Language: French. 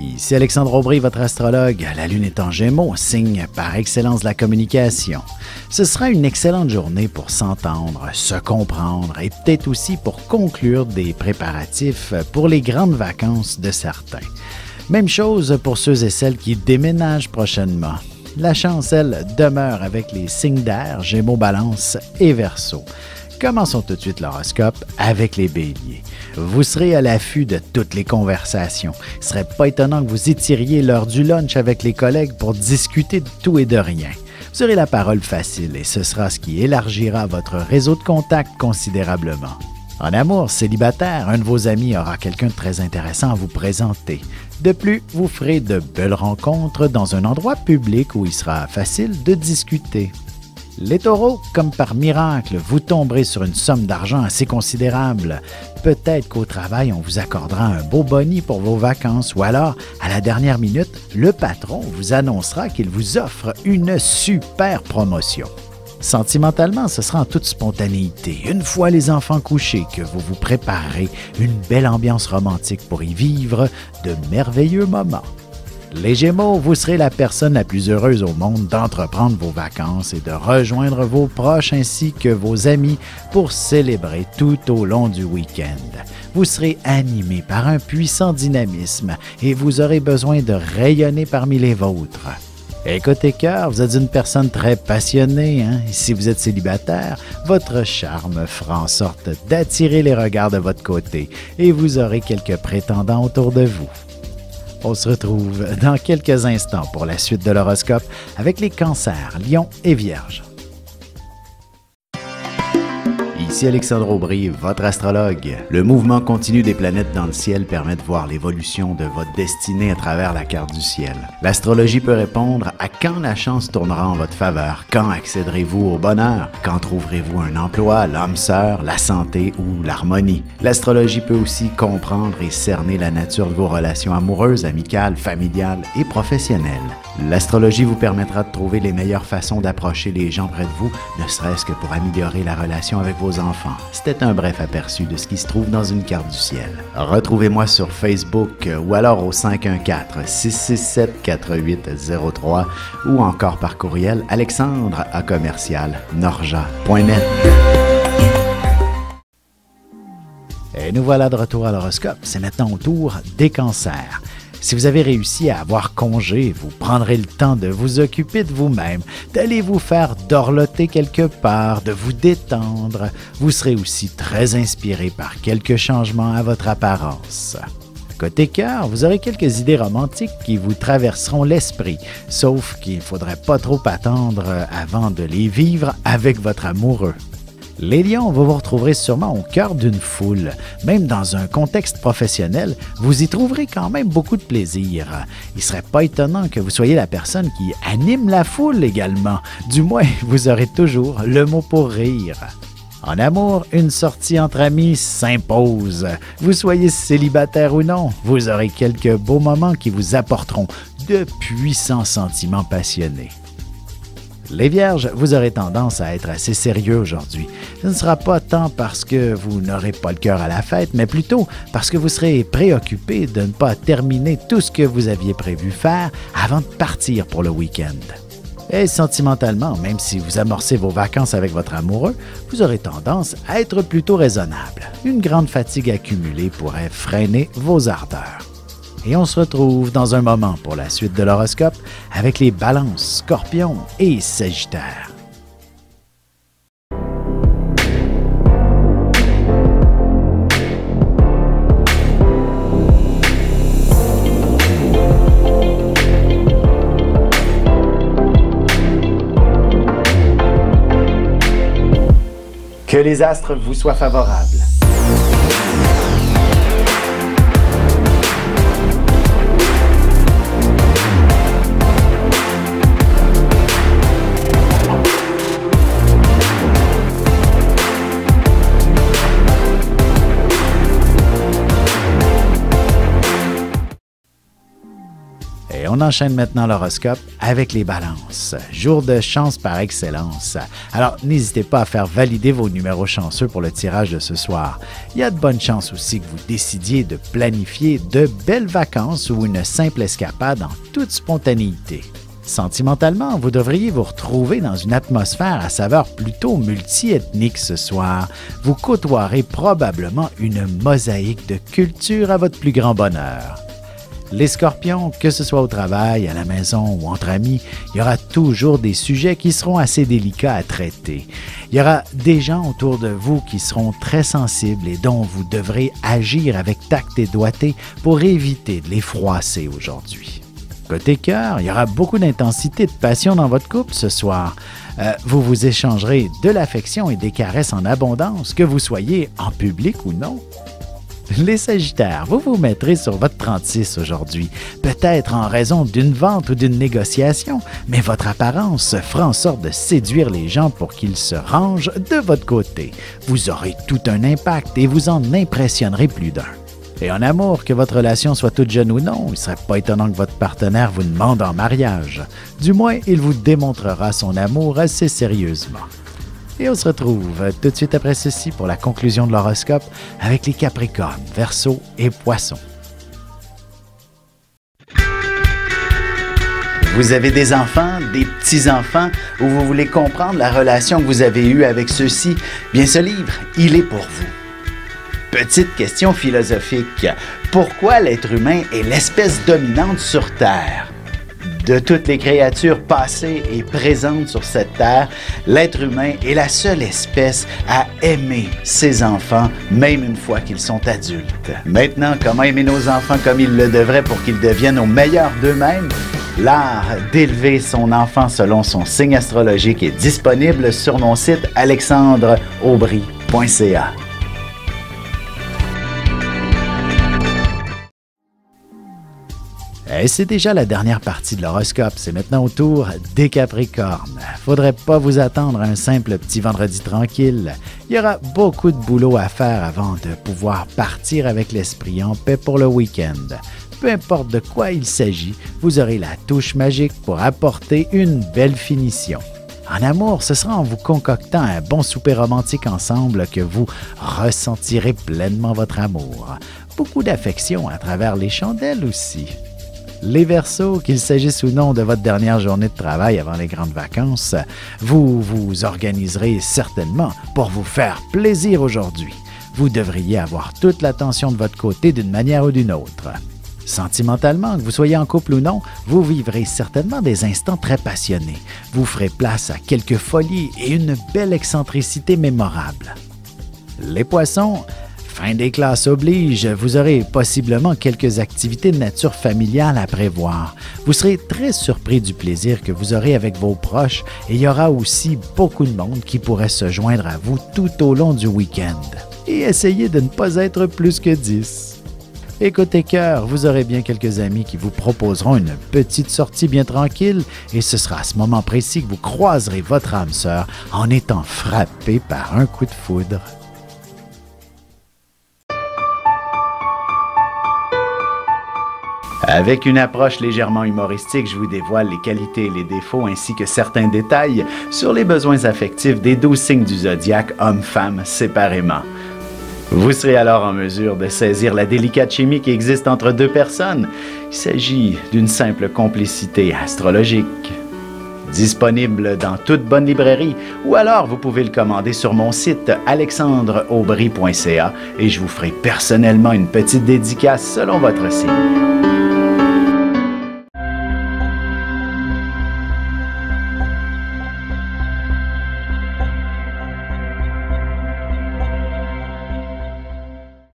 Ici Alexandre Aubry, votre astrologue. La Lune est en Gémeaux, signe par excellence de la communication. Ce sera une excellente journée pour s'entendre, se comprendre et peut-être aussi pour conclure des préparatifs pour les grandes vacances de certains. Même chose pour ceux et celles qui déménagent prochainement. La chance, elle, demeure avec les signes d'air, Gémeaux, Balance et Verseau. Commençons tout de suite l'horoscope avec les béliers. Vous serez à l'affût de toutes les conversations. Il ne serait pas étonnant que vous étiriez l'heure du lunch avec les collègues pour discuter de tout et de rien. Vous aurez la parole facile et ce sera ce qui élargira votre réseau de contacts considérablement. En amour, célibataire, un de vos amis aura quelqu'un de très intéressant à vous présenter. De plus, vous ferez de belles rencontres dans un endroit public où il sera facile de discuter. Les taureaux, comme par miracle, vous tomberez sur une somme d'argent assez considérable. Peut-être qu'au travail, on vous accordera un beau boni pour vos vacances ou alors, à la dernière minute, le patron vous annoncera qu'il vous offre une super promotion. Sentimentalement, ce sera en toute spontanéité. Une fois les enfants couchés, que vous vous préparerez une belle ambiance romantique pour y vivre de merveilleux moments. Les Gémeaux, vous serez la personne la plus heureuse au monde d'entreprendre vos vacances et de rejoindre vos proches ainsi que vos amis pour célébrer tout au long du week-end. Vous serez animé par un puissant dynamisme et vous aurez besoin de rayonner parmi les vôtres. Et côté cœur, vous êtes une personne très passionnée. Et si vous êtes célibataire, votre charme fera en sorte d'attirer les regards de votre côté et vous aurez quelques prétendants autour de vous. On se retrouve dans quelques instants pour la suite de l'horoscope avec les cancers, lions et vierges. Ici Alexandre Aubry, votre astrologue. Le mouvement continu des planètes dans le ciel permet de voir l'évolution de votre destinée à travers la carte du ciel. L'astrologie peut répondre à quand la chance tournera en votre faveur, quand accéderez-vous au bonheur, quand trouverez-vous un emploi, l'âme sœur, la santé ou l'harmonie. L'astrologie peut aussi comprendre et cerner la nature de vos relations amoureuses, amicales, familiales et professionnelles. L'astrologie vous permettra de trouver les meilleures façons d'approcher les gens près de vous, ne serait-ce que pour améliorer la relation avec vos enfants. C'était un bref aperçu de ce qui se trouve dans une carte du ciel. Retrouvez-moi sur Facebook ou alors au 514-667-4803 ou encore par courriel alexandre@norja.net. Et nous voilà de retour à l'horoscope. C'est maintenant au tour des cancers. Si vous avez réussi à avoir congé, vous prendrez le temps de vous occuper de vous-même, d'aller vous faire dorloter quelque part, de vous détendre. Vous serez aussi très inspiré par quelques changements à votre apparence. Côté cœur, vous aurez quelques idées romantiques qui vous traverseront l'esprit, sauf qu'il ne faudrait pas trop attendre avant de les vivre avec votre amoureux. Les lions, vous vous retrouverez sûrement au cœur d'une foule. Même dans un contexte professionnel, vous y trouverez quand même beaucoup de plaisir. Il ne serait pas étonnant que vous soyez la personne qui anime la foule également. Du moins, vous aurez toujours le mot pour rire. En amour, une sortie entre amis s'impose. Vous soyez célibataire ou non, vous aurez quelques beaux moments qui vous apporteront de puissants sentiments passionnés. Les Vierges, vous aurez tendance à être assez sérieux aujourd'hui. Ce ne sera pas tant parce que vous n'aurez pas le cœur à la fête, mais plutôt parce que vous serez préoccupé de ne pas terminer tout ce que vous aviez prévu faire avant de partir pour le week-end. Et sentimentalement, même si vous amorcez vos vacances avec votre amoureux, vous aurez tendance à être plutôt raisonnable. Une grande fatigue accumulée pourrait freiner vos ardeurs. Et on se retrouve dans un moment pour la suite de l'horoscope avec les Balances, Scorpions et Sagittaires. Que les astres vous soient favorables. Et on enchaîne maintenant l'horoscope avec les balances. Jour de chance par excellence. Alors, n'hésitez pas à faire valider vos numéros chanceux pour le tirage de ce soir. Il y a de bonnes chances aussi que vous décidiez de planifier de belles vacances ou une simple escapade en toute spontanéité. Sentimentalement, vous devriez vous retrouver dans une atmosphère à saveur plutôt multiethnique ce soir. Vous côtoierez probablement une mosaïque de culture à votre plus grand bonheur. Les scorpions, que ce soit au travail, à la maison ou entre amis, il y aura toujours des sujets qui seront assez délicats à traiter. Il y aura des gens autour de vous qui seront très sensibles et dont vous devrez agir avec tact et doigté pour éviter de les froisser aujourd'hui. Côté cœur, il y aura beaucoup d'intensité et de passion dans votre couple ce soir. Vous vous échangerez de l'affection et des caresses en abondance, que vous soyez en public ou non. Les Sagittaires, vous vous mettrez sur votre 36 aujourd'hui, peut-être en raison d'une vente ou d'une négociation, mais votre apparence fera en sorte de séduire les gens pour qu'ils se rangent de votre côté. Vous aurez tout un impact et vous en impressionnerez plus d'un. Et en amour, que votre relation soit toute jeune ou non, il ne serait pas étonnant que votre partenaire vous demande en mariage. Du moins, il vous démontrera son amour assez sérieusement. Et on se retrouve tout de suite après ceci pour la conclusion de l'horoscope avec les Capricornes, Verseaux et Poissons. Vous avez des enfants, des petits-enfants, ou vous voulez comprendre la relation que vous avez eue avec ceux-ci? Bien, ce livre, il est pour vous. Petite question philosophique. Pourquoi l'être humain est l'espèce dominante sur Terre? De toutes les créatures passées et présentes sur cette terre, l'être humain est la seule espèce à aimer ses enfants, même une fois qu'ils sont adultes. Maintenant, comment aimer nos enfants comme ils le devraient pour qu'ils deviennent au meilleur d'eux-mêmes? L'art d'élever son enfant selon son signe astrologique est disponible sur mon site alexandreaubry.ca. Et c'est déjà la dernière partie de l'horoscope. C'est maintenant au tour des Capricornes. Faudrait pas vous attendre à un simple petit vendredi tranquille. Il y aura beaucoup de boulot à faire avant de pouvoir partir avec l'esprit en paix pour le week-end. Peu importe de quoi il s'agit, vous aurez la touche magique pour apporter une belle finition. En amour, ce sera en vous concoctant un bon souper romantique ensemble que vous ressentirez pleinement votre amour. Beaucoup d'affection à travers les chandelles aussi. Les Verseaux, qu'il s'agisse ou non de votre dernière journée de travail avant les grandes vacances, vous vous organiserez certainement pour vous faire plaisir aujourd'hui. Vous devriez avoir toute l'attention de votre côté d'une manière ou d'une autre. Sentimentalement, que vous soyez en couple ou non, vous vivrez certainement des instants très passionnés. Vous ferez place à quelques folies et une belle excentricité mémorable. Les Poissons, fin des classes oblige, vous aurez possiblement quelques activités de nature familiale à prévoir. Vous serez très surpris du plaisir que vous aurez avec vos proches et il y aura aussi beaucoup de monde qui pourrait se joindre à vous tout au long du week-end. Et essayez de ne pas être plus que 10. Et côté cœur, vous aurez bien quelques amis qui vous proposeront une petite sortie bien tranquille et ce sera à ce moment précis que vous croiserez votre âme sœur en étant frappé par un coup de foudre. Avec une approche légèrement humoristique, je vous dévoile les qualités et les défauts ainsi que certains détails sur les besoins affectifs des 12 signes du zodiaque, hommes-femmes séparément. Vous serez alors en mesure de saisir la délicate chimie qui existe entre deux personnes. Il s'agit d'une simple complicité astrologique. Disponible dans toute bonne librairie ou alors vous pouvez le commander sur mon site alexandreaubry.ca et je vous ferai personnellement une petite dédicace selon votre signe.